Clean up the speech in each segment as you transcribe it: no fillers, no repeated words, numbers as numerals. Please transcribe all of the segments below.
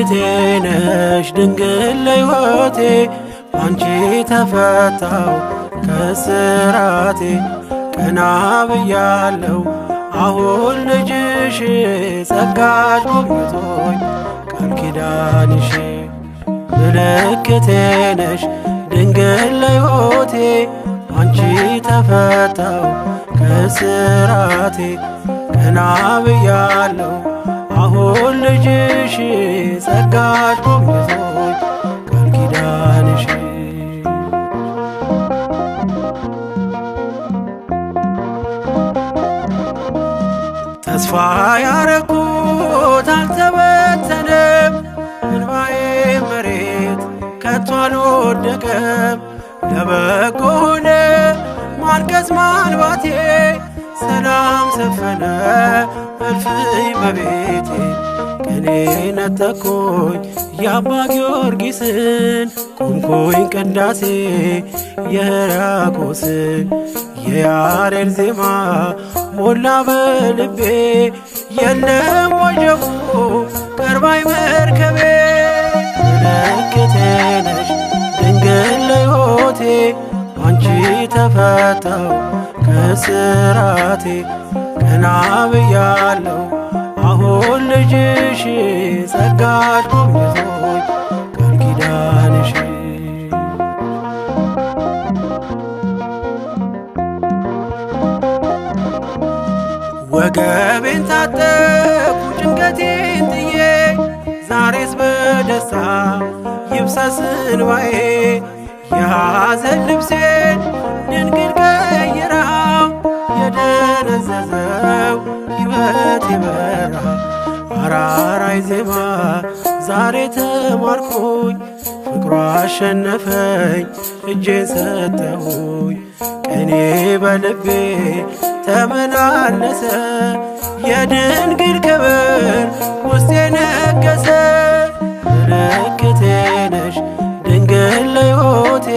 ምልክቴ ነሽ ድንግል ለሕይወቴ አንቺ ተፈታው ከስራቴ ቀና ብያለው አሁን ልጅሽ ጸጋሽ ጎብኝቶኝ ቃል ኪዳንሽ ምልክቴ ነሽ ድንግል ለሕይወቴ አንቺ ተፈታው ከስራቴ ቀና ብያለው አሁን ልጅሽ ጸጋሽ ጎብኝቶኝ ቃል ኪዳንሽ ተስፋ ያረኩት አልተበተነም እንባዬ መሬት ከቶ አልወደቀም ለበጎ ሆነ ማልቀስ ማልባቴ ሰላም ሰፈነ እልፍኝ በቤቴ ቀኔ ነጠቅኩኝ የአባ ጊዮርጊስን ቆምኩኝ ቅዳሴ የሕርያቆስን የያሬድ ዜማ ሞላ በልቤ የለም ወጀቡ ቀርባይ መርከቤ ምልክቴ ነሽ ድንግል ለሕይወቴ አንቺ ተፈታው ከስራቴ ቀና ብያለው አሁን ልጅሽ ጸጋሽ ጎብኝቶኝ ቃል ኪዳንሽ ወገቤን ታጠቅኩ ጭንቀቴን ጥዬ ዛሬስ በደስታ ይብሰስ እንባዬ የሐዘን ልብሴን ድንግል ቀይራው የደነዘዘው ሕይወቴ በራ አራራይ ዜማ ዛሬ ተማርኩኝ ፍቅሯ አሸነፈኝ እጄን ሰጠሁኝ ቀኔ በልቤ ተመላለሰ የድንግል ክብር ውስጤ ነገሰ ምልክቴ ነሽ ድንግል ለሕይወቴ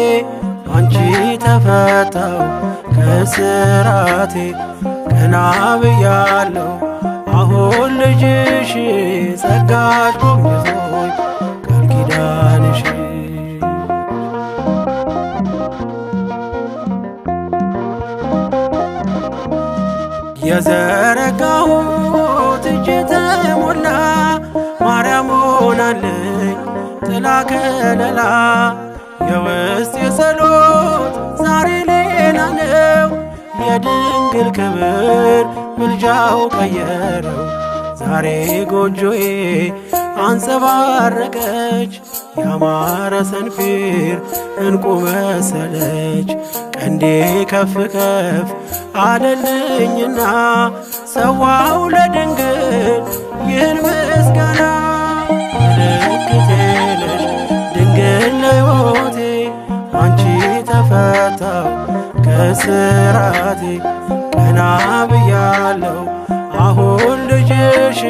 አንቺ ተፈታው ከስራቴ ቀና ብያለው አሁን ልጅሽ ጸጋሽ ጎብኝቶኝ ቃል ኪዳንሽ የዘረጋሁት እጄ ተሞላ ማርያም ሆናለኝ ጥላ ከለላ የውስጤ ጸሎት ዛሬ ሌላ ነው የድንግል ክብር ምልጃው ቀየረው ዛሬ ጎጆዬ አንጸባረቀች ያማረ ሰንፔር እንቁ መሰለች ቀንዴ ከፍ ከፍ አለልኝና ሰዋው ለድንግል ይህን ምስጋና ምልክቴ ነሽ ድንግል ለሕይወቴ አንቺ ተፈታው ከስራቴ ቀና ብያለው አሁን ልጅሽ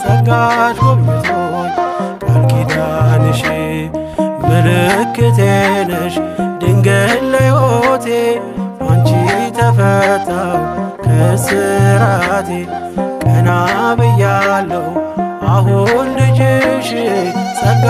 ጸጋሽ ጎብኝቶኝ ቃል ኪዳንሽ ምልክቴ ነሽ ድንግል ለሕይወቴ አንቺ ተፈታው ከስራቴ ቀና ብያለው አሁን ልጅሽ ጸጋ